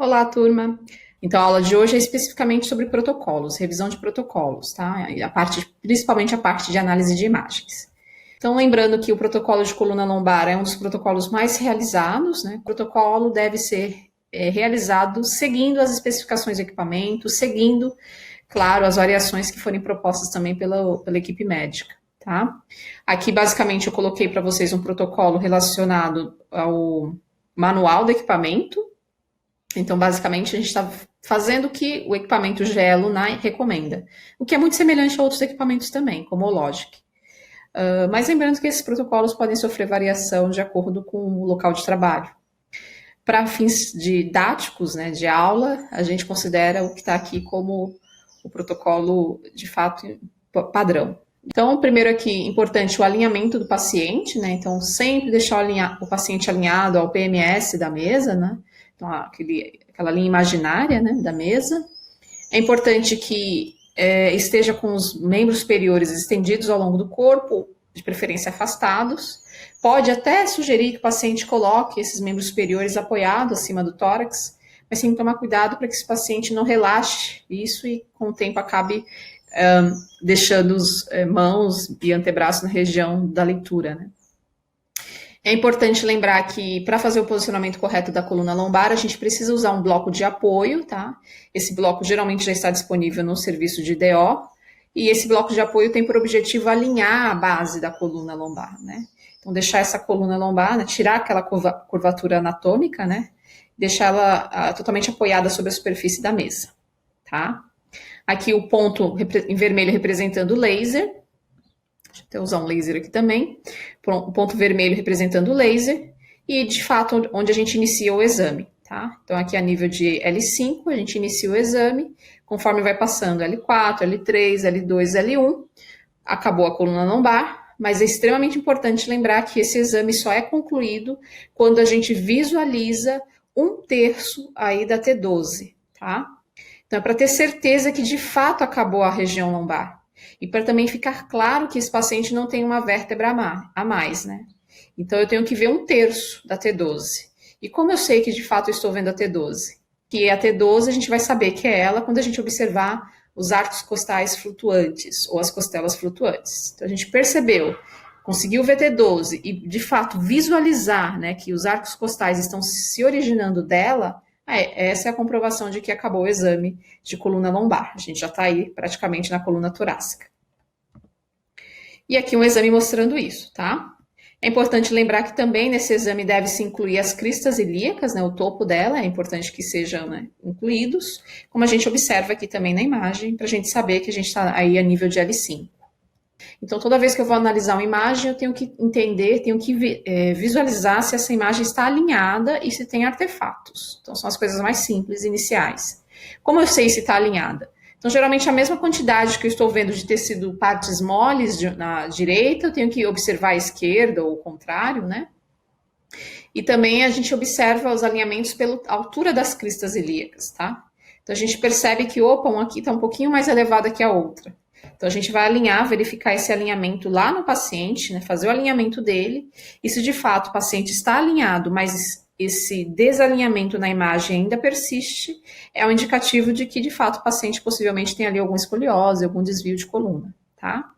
Olá, turma. Então, a aula de hoje é especificamente sobre protocolos, revisão de protocolos, tá? E principalmente a parte de análise de imagens. Então, lembrando que o protocolo de coluna lombar é um dos protocolos mais realizados, né? O protocolo deve ser realizado seguindo as especificações do equipamento, seguindo, claro, as variações que forem propostas também pela equipe médica, tá? Aqui, basicamente, eu coloquei para vocês um protocolo relacionado ao manual do equipamento. Então, basicamente, a gente está fazendo o que o equipamento GE-LUNAR recomenda, o que é muito semelhante a outros equipamentos também, como o Logic. Mas lembrando que esses protocolos podem sofrer variação de acordo com o local de trabalho. Para fins didáticos, né, de aula, a gente considera o que está aqui como o protocolo, de fato, padrão. Então, primeiro aqui, importante o alinhamento do paciente, né? Então, sempre deixar o paciente alinhado ao PMS da mesa, né? Então, aquela linha imaginária, né, da mesa. É importante que esteja com os membros superiores estendidos ao longo do corpo, de preferência afastados. Pode até sugerir que o paciente coloque esses membros superiores apoiados acima do tórax, mas tem que tomar cuidado para que esse paciente não relaxe isso e, com o tempo, acabe deixando os mãos e antebraços na região da leitura, né? É importante lembrar que, para fazer o posicionamento correto da coluna lombar, a gente precisa usar um bloco de apoio, tá? Esse bloco geralmente já está disponível no serviço de DO, e esse bloco de apoio tem por objetivo alinhar a base da coluna lombar, né? Então, deixar essa coluna lombar, né? Tirar aquela curvatura anatômica, né? Deixar ela totalmente apoiada sobre a superfície da mesa, tá? Aqui o ponto em vermelho representando o laser. Deixa eu até usar um laser aqui também. O ponto vermelho representando o laser. E, de fato, onde a gente inicia o exame, tá? Então, aqui a nível de L5, a gente inicia o exame. Conforme vai passando L4, L3, L2, L1, acabou a coluna lombar. Mas é extremamente importante lembrar que esse exame só é concluído quando a gente visualiza 1/3 aí da T12, tá? Então, é para ter certeza que de fato acabou a região lombar. E para também ficar claro que esse paciente não tem uma vértebra a mais, né? Então, eu tenho que ver 1/3 da T12. E como eu sei que de fato eu estou vendo a T12? Que é a T12, a gente vai saber que é ela quando a gente observar os arcos costais flutuantes ou as costelas flutuantes. Então, a gente percebeu, conseguiu ver T12 e de fato visualizar, né, que os arcos costais estão se originando dela. Essa é a comprovação de que acabou o exame de coluna lombar. A gente já está aí praticamente na coluna torácica. E aqui um exame mostrando isso, tá? É importante lembrar que também nesse exame deve-se incluir as cristas ilíacas, né? O topo dela é importante que sejam, né, incluídos, como a gente observa aqui também na imagem, para a gente saber que a gente está aí a nível de L5. Então, toda vez que eu vou analisar uma imagem, eu tenho que entender, tenho que visualizar se essa imagem está alinhada e se tem artefatos. Então, são as coisas mais simples, iniciais. Como eu sei se está alinhada? Então, geralmente, a mesma quantidade que eu estou vendo de tecido partes moles na direita, eu tenho que observar a esquerda ou o contrário, né? E também a gente observa os alinhamentos pela altura das cristas ilíacas, tá? Então, a gente percebe que, uma aqui está um pouquinho mais elevada que a outra. Então, a gente vai alinhar, verificar esse alinhamento lá no paciente, né, fazer o alinhamento dele, e se de fato o paciente está alinhado, mas esse desalinhamento na imagem ainda persiste, é um indicativo de que, de fato, o paciente possivelmente tem ali alguma escoliose, algum desvio de coluna, tá?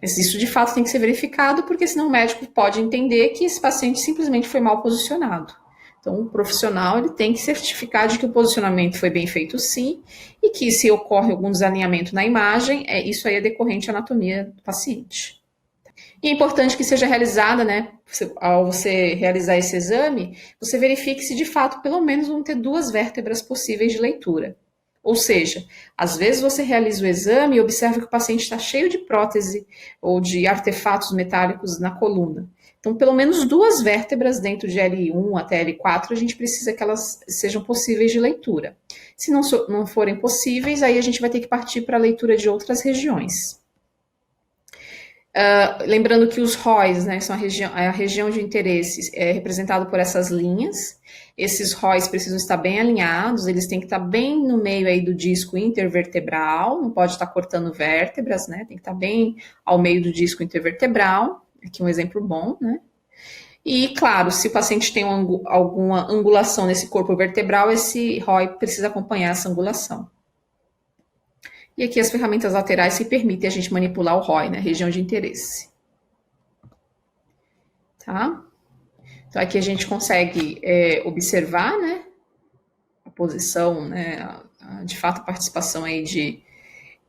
Mas isso, de fato, tem que ser verificado, porque senão o médico pode entender que esse paciente simplesmente foi mal posicionado. Então, o profissional ele tem que certificar de que o posicionamento foi bem feito sim, e que se ocorre algum desalinhamento na imagem, isso aí é decorrente à anatomia do paciente. E é importante que seja realizada, né, ao você realizar esse exame, você verifique se de fato pelo menos vão ter 2 vértebras possíveis de leitura. Ou seja, às vezes você realiza o exame e observa que o paciente está cheio de prótese ou de artefatos metálicos na coluna. Então, pelo menos 2 vértebras dentro de L1 até L4, a gente precisa que elas sejam possíveis de leitura. Se não forem possíveis, aí a gente vai ter que partir para a leitura de outras regiões. Lembrando que os ROIs, né, são a região de interesse representado por essas linhas. Esses ROIs precisam estar bem alinhados, eles têm que estar bem no meio aí do disco intervertebral, não pode estar cortando vértebras, né, tem que estar bem ao meio do disco intervertebral. Aqui um exemplo bom, né? E, claro, se o paciente tem alguma angulação nesse corpo vertebral, esse ROI precisa acompanhar essa angulação. E aqui as ferramentas laterais que permitem a gente manipular o ROI, né, região de interesse. Tá? Então aqui a gente consegue observar, né, a posição, né, de fato a participação aí de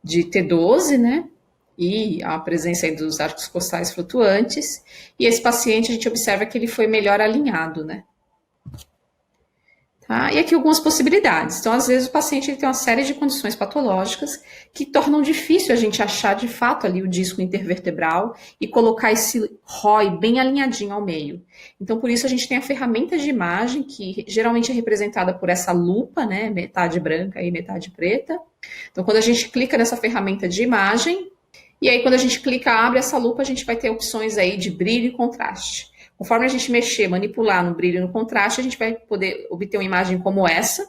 T12, né, e a presença aí dos arcos costais flutuantes. E esse paciente a gente observa que ele foi melhor alinhado, né. Tá? E aqui algumas possibilidades. Então, às vezes, o paciente ele tem uma série de condições patológicas que tornam difícil a gente achar de fato ali o disco intervertebral e colocar esse ROI bem alinhadinho ao meio. Então, por isso, a gente tem a ferramenta de imagem, que geralmente é representada por essa lupa, né? Metade branca e metade preta. Então, quando a gente clica nessa ferramenta de imagem, e aí quando a gente clica, abre essa lupa, a gente vai ter opções aí de brilho e contraste. Conforme a gente mexer, manipular no brilho e no contraste, a gente vai poder obter uma imagem como essa.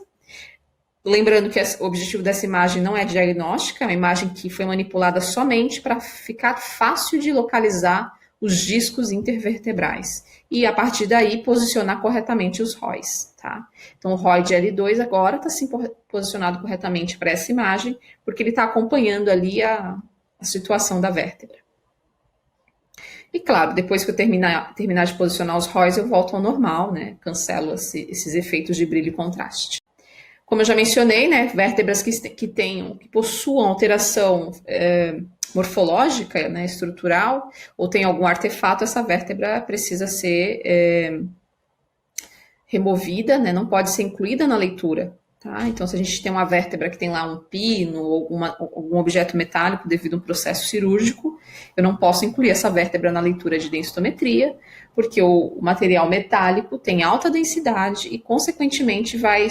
Lembrando que o objetivo dessa imagem não é diagnóstica, é uma imagem que foi manipulada somente para ficar fácil de localizar os discos intervertebrais. E, a partir daí, posicionar corretamente os ROIs. Tá? Então, o ROI de L2 agora está sim posicionado corretamente para essa imagem, porque ele está acompanhando ali a situação da vértebra. E claro, depois que eu terminar de posicionar os ROIs, eu volto ao normal, né? Cancelo esses efeitos de brilho e contraste. Como eu já mencionei, né? Vértebras que possuam alteração morfológica, né? Estrutural, ou tem algum artefato, essa vértebra precisa ser removida, né? Não pode ser incluída na leitura. Tá? Então, se a gente tem uma vértebra que tem lá um pino ou algum objeto metálico devido a um processo cirúrgico, eu não posso incluir essa vértebra na leitura de densitometria, porque o material metálico tem alta densidade e, consequentemente, vai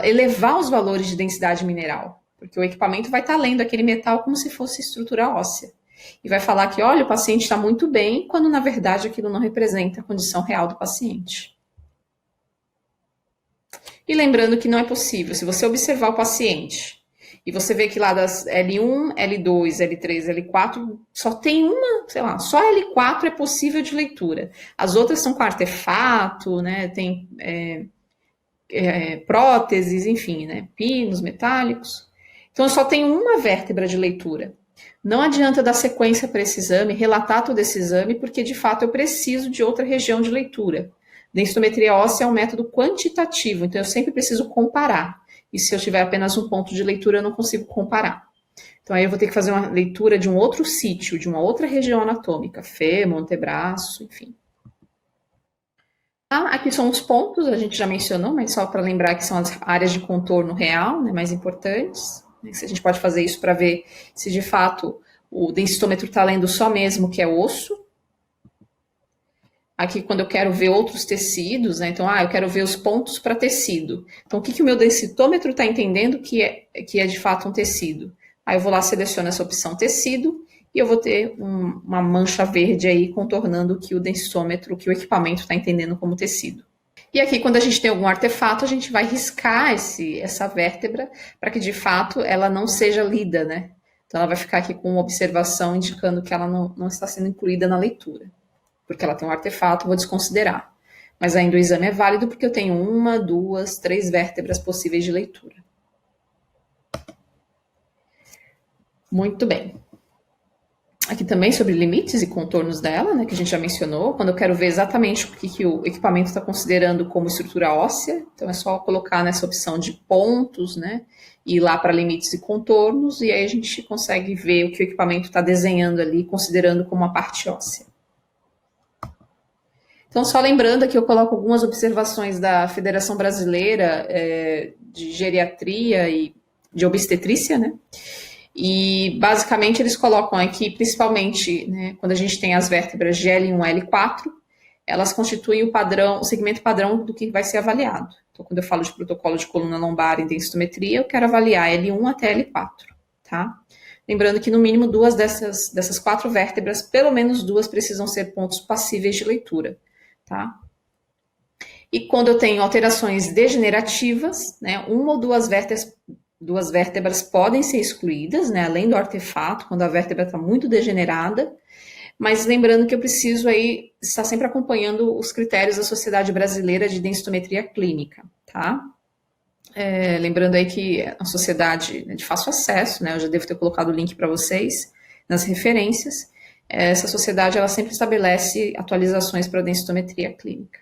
elevar os valores de densidade mineral, porque o equipamento vai estar lendo aquele metal como se fosse estrutura óssea. E vai falar que, olha, o paciente está muito bem, quando, na verdade, aquilo não representa a condição real do paciente. E lembrando que não é possível, se você observar o paciente e você vê que lá das L1, L2, L3, L4, só tem uma, sei lá, só L4 é possível de leitura. As outras são com artefato, né, tem próteses, enfim, né, pinos metálicos. Então, só tem uma vértebra de leitura. Não adianta dar sequência para esse exame, relatar todo esse exame, porque, de fato, eu preciso de outra região de leitura. Densitometria óssea é um método quantitativo, então eu sempre preciso comparar. E se eu tiver apenas um ponto de leitura, eu não consigo comparar. Então aí eu vou ter que fazer uma leitura de um outro sítio, de uma outra região anatômica, fêmur, antebraço, enfim. Aqui são os pontos, a gente já mencionou, mas só para lembrar que são as áreas de contorno real, né, mais importantes. A gente pode fazer isso para ver se de fato o densitômetro está lendo só mesmo que é osso. Aqui, quando eu quero ver outros tecidos, né? Então, eu quero ver os pontos para tecido. Então, o que o meu densitômetro está entendendo que é de fato um tecido? Aí eu vou lá, seleciono essa opção tecido, e eu vou ter uma mancha verde aí contornando que o densitômetro, que o equipamento está entendendo como tecido. E aqui, quando a gente tem algum artefato, a gente vai riscar essa vértebra para que, de fato, ela não seja lida, né? Então, ela vai ficar aqui com uma observação indicando que ela não está sendo incluída na leitura. Porque ela tem um artefato, vou desconsiderar. Mas ainda o exame é válido porque eu tenho 1, 2, 3 vértebras possíveis de leitura. Muito bem. Aqui também sobre limites e contornos dela, né, que a gente já mencionou. Quando eu quero ver exatamente o que o equipamento está considerando como estrutura óssea, então é só colocar nessa opção de pontos, né, e ir lá para limites e contornos, e aí a gente consegue ver o que o equipamento está desenhando ali, considerando como uma parte óssea. Então, só lembrando que eu coloco algumas observações da Federação Brasileira de Geriatria e de Obstetrícia, né? E, basicamente, eles colocam aqui, principalmente, né, quando a gente tem as vértebras de L1 a L4, elas constituem o segmento padrão do que vai ser avaliado. Então, quando eu falo de protocolo de coluna lombar em densitometria, eu quero avaliar L1 até L4, tá? Lembrando que, no mínimo, 2 dessas 4 vértebras, pelo menos 2 precisam ser pontos passíveis de leitura. Tá? E quando eu tenho alterações degenerativas, né, 1 ou 2 vértebras podem ser excluídas, né, além do artefato, quando a vértebra está muito degenerada, mas lembrando que eu preciso aí estar sempre acompanhando os critérios da Sociedade Brasileira de Densitometria Clínica, tá? Lembrando aí que a sociedade de fácil acesso, né, eu já devo ter colocado o link para vocês nas referências, essa sociedade ela sempre estabelece atualizações para a densitometria clínica.